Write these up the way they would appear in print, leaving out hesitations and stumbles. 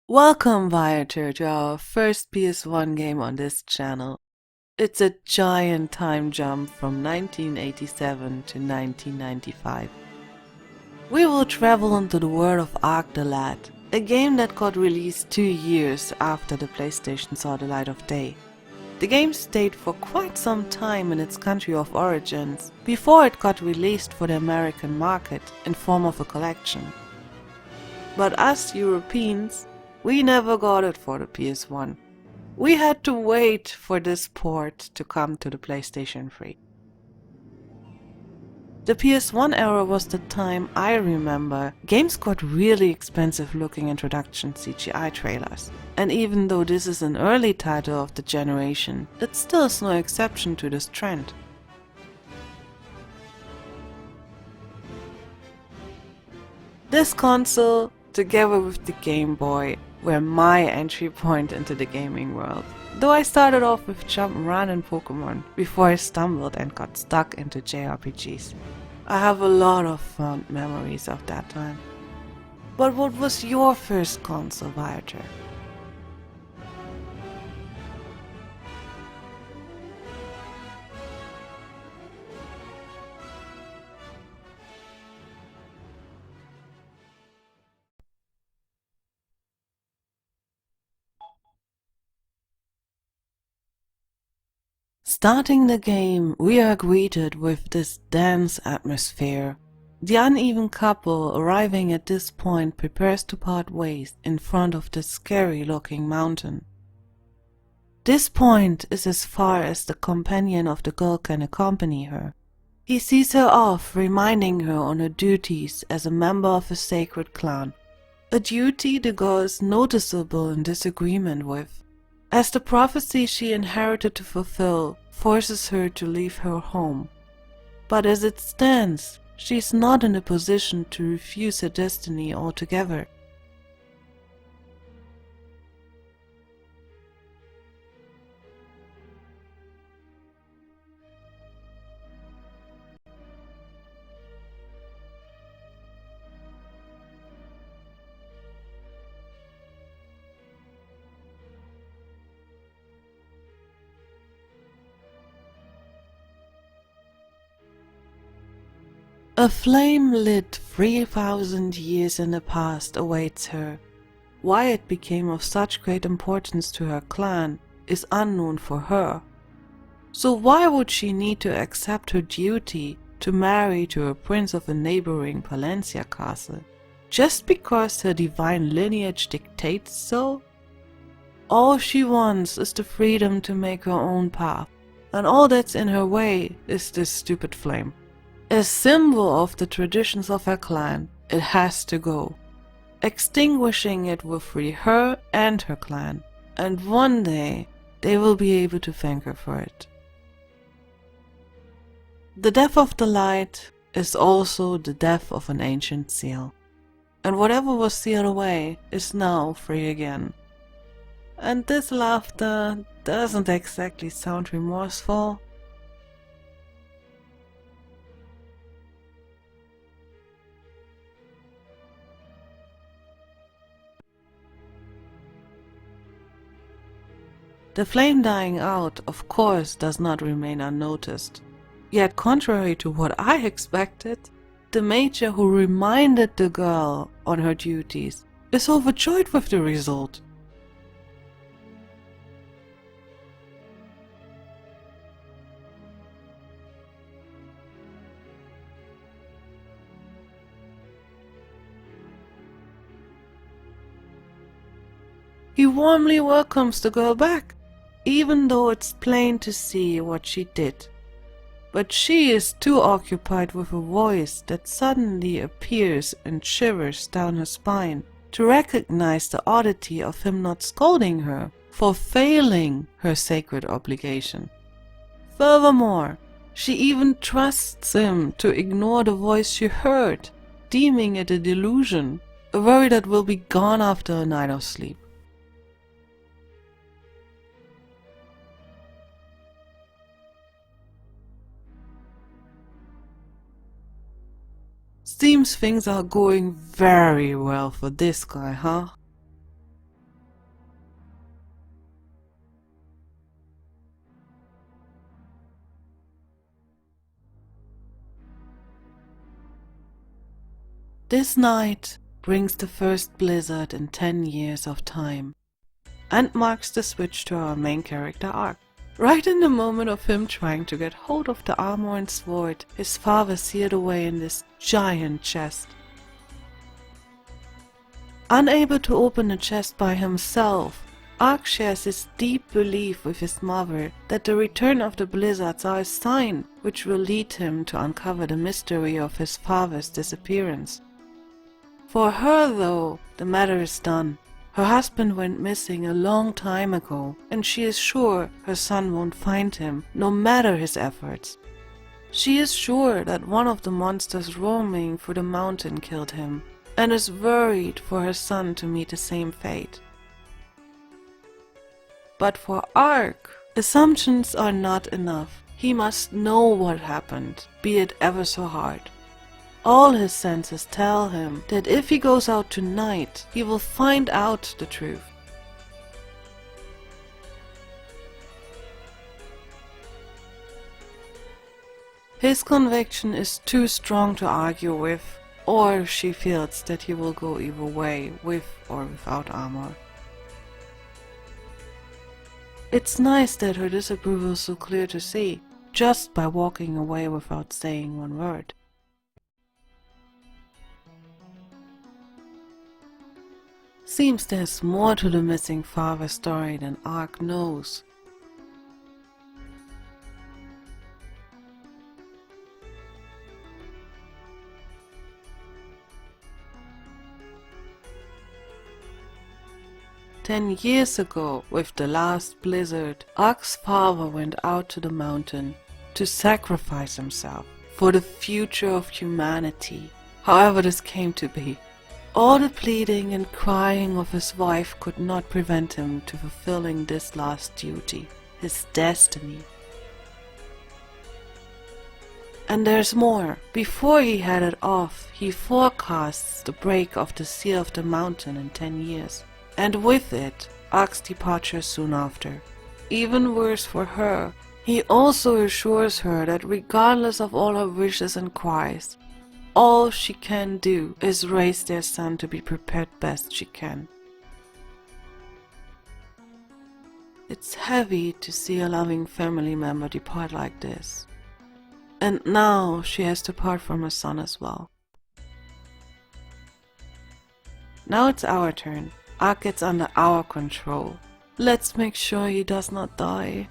Welcome, viator, to our first PS1 game on this channel. It's a giant time jump from 1987 to 1995. We will travel into the world of Ark the Lad, a game that got released 2 years after the PlayStation saw the light of day. The game stayed for quite some time in its country of origins before it got released for the American market in form of a collection. But us Europeans, we never got it for the PS1. We had to wait for this port to come to the PlayStation 3. The PS1 era was the time I remember games got really expensive looking introduction CGI trailers. And even though this is an early title of the generation, it still is no exception to this trend. This console, together with the Game Boy, were my entry point into the gaming world. Though I started off with Jump'n'Run and Pokemon before I stumbled and got stuck into Jrpgs. I have a lot of fond memories of that time. But what was your first console, viator? Starting the game, we are greeted with this dense atmosphere. The uneven couple arriving at this point prepares to part ways in front of this scary-looking mountain. This point is as far as the companion of the girl can accompany her. He sees her off, reminding her on her duties as a member of a sacred clan, a duty the girl is noticeable in disagreement with, as the prophecy she inherited to fulfill forces her to leave her home. But as it stands, she is not in a position to refuse her destiny altogether. A flame lit 3,000 years in the past awaits her. Why it became of such great importance to her clan is unknown for her. So why would she need to accept her duty to marry to a prince of a neighboring Palencia castle, just because her divine lineage dictates so? All she wants is the freedom to make her own path, and all that's in her way is this stupid flame. A symbol of the traditions of her clan, it has to go. Extinguishing it will free her and her clan, and one day they will be able to thank her for it. The death of the light is also the death of an ancient seal, and whatever was sealed away is now free again. And this laughter doesn't exactly sound remorseful. The flame dying out, of course, does not remain unnoticed. Yet contrary to what I expected, the major who reminded the girl on her duties is overjoyed with the result. He warmly welcomes the girl back, even though it's plain to see what she did. But she is too occupied with a voice that suddenly appears and shivers down her spine to recognize the oddity of him not scolding her for failing her sacred obligation. Furthermore, she even trusts him to ignore the voice she heard, deeming it a delusion, a worry that will be gone after a night of sleep. Seems things are going very well for this guy, huh? This night brings the first blizzard in 10 years of time, and marks the switch to our main character Ark. Right in the moment of him trying to get hold of the armor and sword his father sealed away in this giant chest. Unable to open the chest by himself, Ark shares his deep belief with his mother that the return of the blizzards are a sign which will lead him to uncover the mystery of his father's disappearance. For her, though, the matter is done. Her husband went missing a long time ago, and she is sure her son won't find him, no matter his efforts. She is sure that one of the monsters roaming through the mountain killed him, and is worried for her son to meet the same fate. But for Ark, assumptions are not enough. He must know what happened, be it ever so hard. All his senses tell him that if he goes out tonight, he will find out the truth. His conviction is too strong to argue with, or she feels that he will go either way, with or without armor. It's nice that her disapproval is so clear to see, just by walking away without saying one word. Seems there's more to the missing father story than Ark knows. "10 years ago, with the last blizzard, Ark's father went out to the mountain to sacrifice himself for the future of humanity, however this came to be. All the pleading and crying of his wife could not prevent him to fulfilling this last duty, his destiny. And there's more. Before he headed off, he forecasts the break of the seal of the mountain in 10 years. And with it, Ark's departure soon after. Even worse for her, he also assures her that regardless of all her wishes and cries, all she can do is raise their son to be prepared best she can. It's heavy to see a loving family member depart like this. And now she has to part from her son as well. Now it's our turn. Ark gets under our control. Let's make sure he does not die.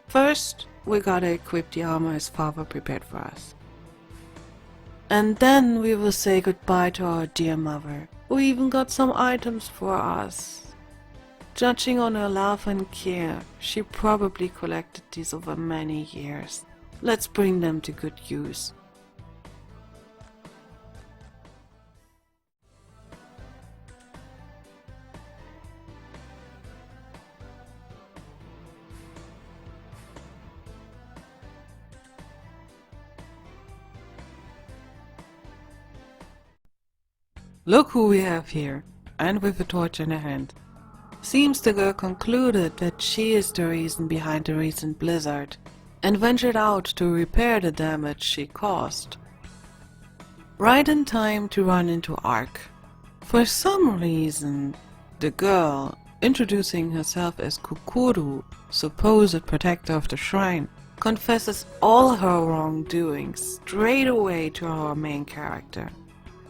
First, we gotta equip the armor his father prepared for us. And then we will say goodbye to our dear mother, who even got some items for us. Judging on her love and care, she probably collected these over many years. Let's bring them to good use. Look who we have here, and with a torch in her hand. Seems the girl concluded that she is the reason behind the recent blizzard, and ventured out to repair the damage she caused. Right in time to run into Ark. For some reason, the girl, introducing herself as Kukuru, supposed protector of the shrine, confesses all her wrongdoings straight away to our main character,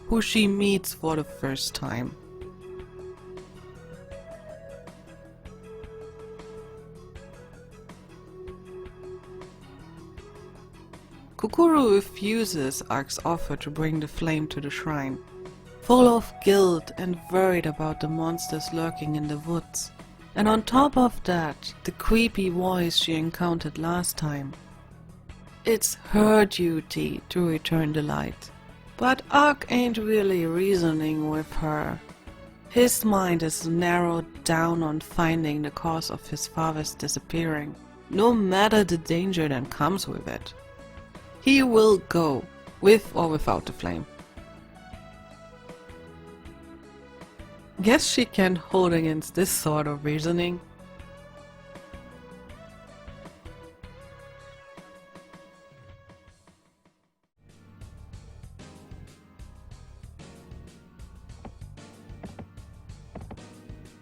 who she meets for the first time. Kukuru refuses Ark's offer to bring the flame to the shrine, full of guilt and worried about the monsters lurking in the woods. And on top of that, the creepy voice she encountered last time. It's her duty to return the light. But Ark ain't really reasoning with her. His mind is narrowed down on finding the cause of his father's disappearing, no matter the danger that comes with it. He will go, with or without the flame. Guess she can't hold against this sort of reasoning.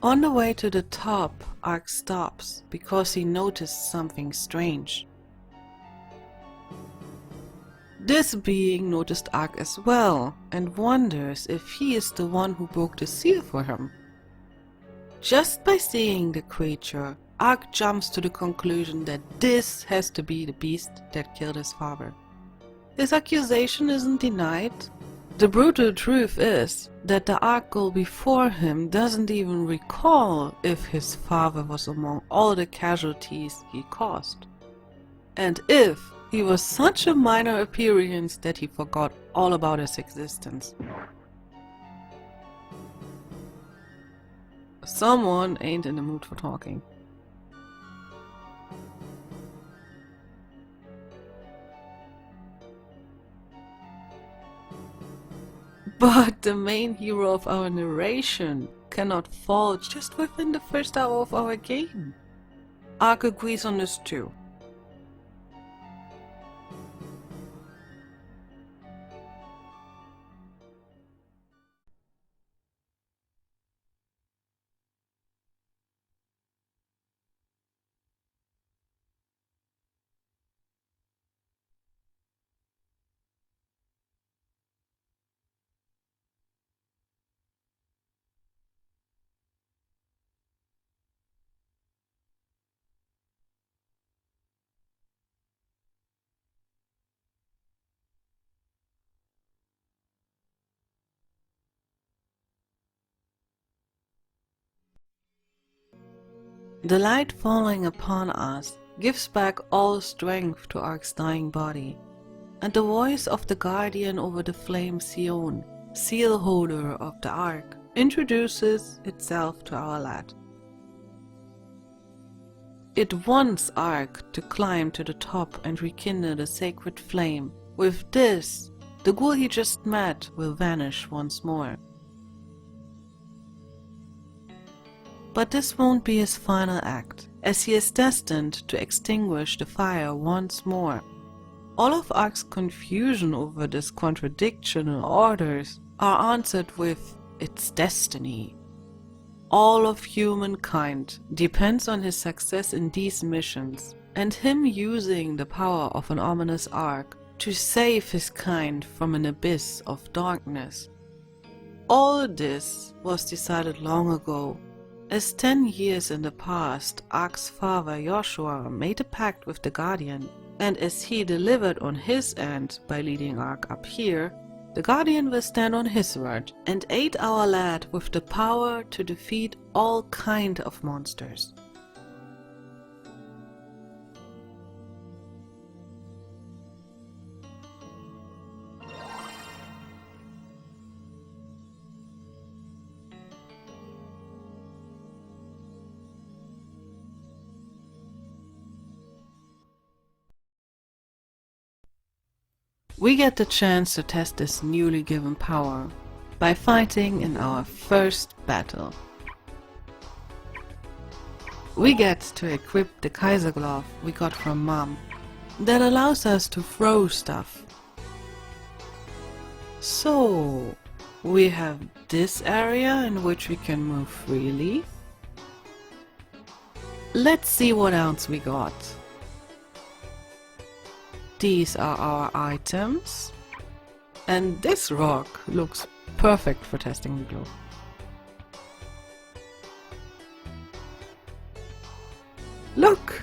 On the way to the top, Ark stops because he noticed something strange. This being noticed Ark as well and wonders if he is the one who broke the seal for him. Just by seeing the creature, Ark jumps to the conclusion that this has to be the beast that killed his father. His accusation isn't denied. The brutal truth is that the Ark girl before him doesn't even recall if his father was among all the casualties he caused, and if he was such a minor appearance that he forgot all about his existence. Someone ain't in the mood for talking. But the main hero of our narration cannot fall just within the first hour of our game. Ark agrees on this too. The light falling upon us gives back all strength to Ark's dying body, and the voice of the guardian over the flame Sion, seal holder of the Ark, introduces itself to our lad. It wants Ark to climb to the top and rekindle the sacred flame. With this, the ghoul he just met will vanish once more. But this won't be his final act, as he is destined to extinguish the fire once more. All of Ark's confusion over this contradictional orders are answered with its destiny. All of humankind depends on his success in these missions, and him using the power of an ominous Ark to save his kind from an abyss of darkness. All this was decided long ago, as 10 years in the past, Ark's father Joshua made a pact with the Guardian, and as he delivered on his end by leading Ark up here, the Guardian will stand on his word and aid our lad with the power to defeat all kind of monsters. We get the chance to test this newly given power by fighting in our first battle. We get to equip the Kaiser glove we got from Mom that allows us to throw stuff. So, we have this area in which we can move freely. Let's see what else we got. These are our items, and this rock looks perfect for testing the glow. Look!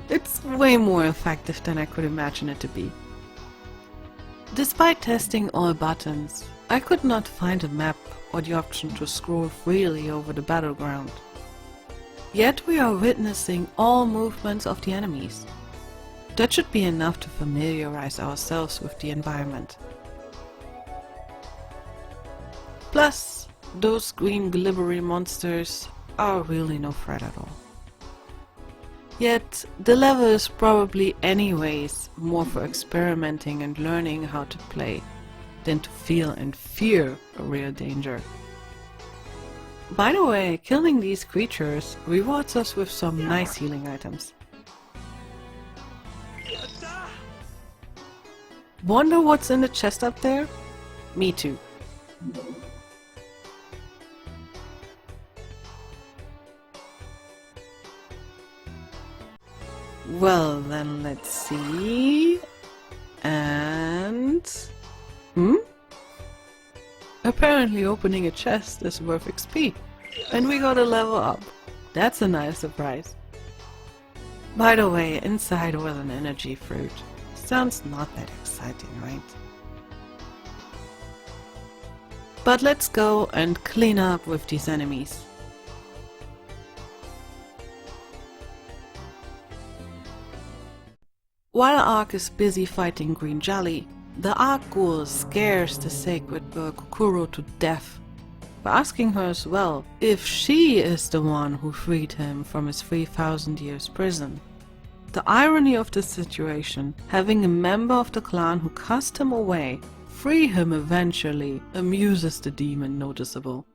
It's way more effective than I could imagine it to be. Despite testing all buttons, I could not find a map or the option to scroll freely over the battleground. Yet we are witnessing all movements of the enemies. That should be enough to familiarize ourselves with the environment. Plus, those green glibbery monsters are really no threat at all. Yet, the level is probably anyways more for experimenting and learning how to play than to feel and fear a real danger. By the way, killing these creatures rewards us with some nice healing items. Wonder what's in the chest up there? Me too. Well, then let's see. And... Apparently opening a chest is worth XP. And we got a level up. That's a nice surprise. By the way, inside was an energy fruit. Sounds not that exciting, right? But let's go and clean up with these enemies. While Ark is busy fighting green jelly, the Ark Ghoul scares the sacred girl Kokoro to death by asking her as well if she is the one who freed him from his 3,000 years prison. The irony of the situation, having a member of the clan who cast him away free him eventually, amuses the demon noticeable.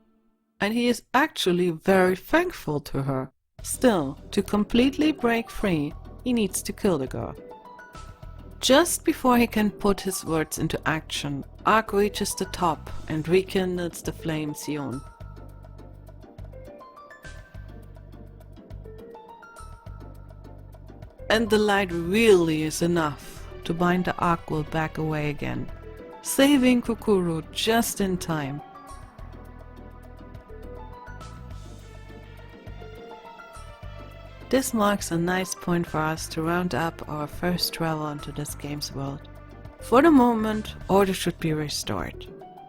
And he is actually very thankful to her. Still, to completely break free, he needs to kill the girl. Just before he can put his words into action, Ark reaches the top and rekindles the flame Sion. And the light really is enough to bind the Ark Ghoul back away again, saving Kokoro just in time. This marks a nice point for us to round up our first travel into this game's world. For the moment, order should be restored.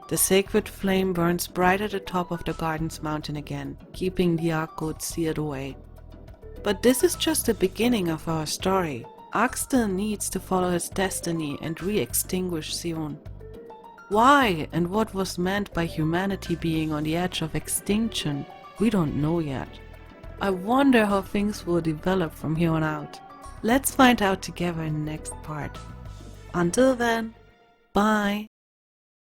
The sacred flame burns bright at the top of the garden's mountain again, keeping the Ark Ghoul seared away. But this is just the beginning of our story. Ark still needs to follow his destiny and re-extinguish Sion. Why and what was meant by humanity being on the edge of extinction, we don't know yet. I wonder how things will develop from here on out. Let's find out together in the next part. Until then, bye!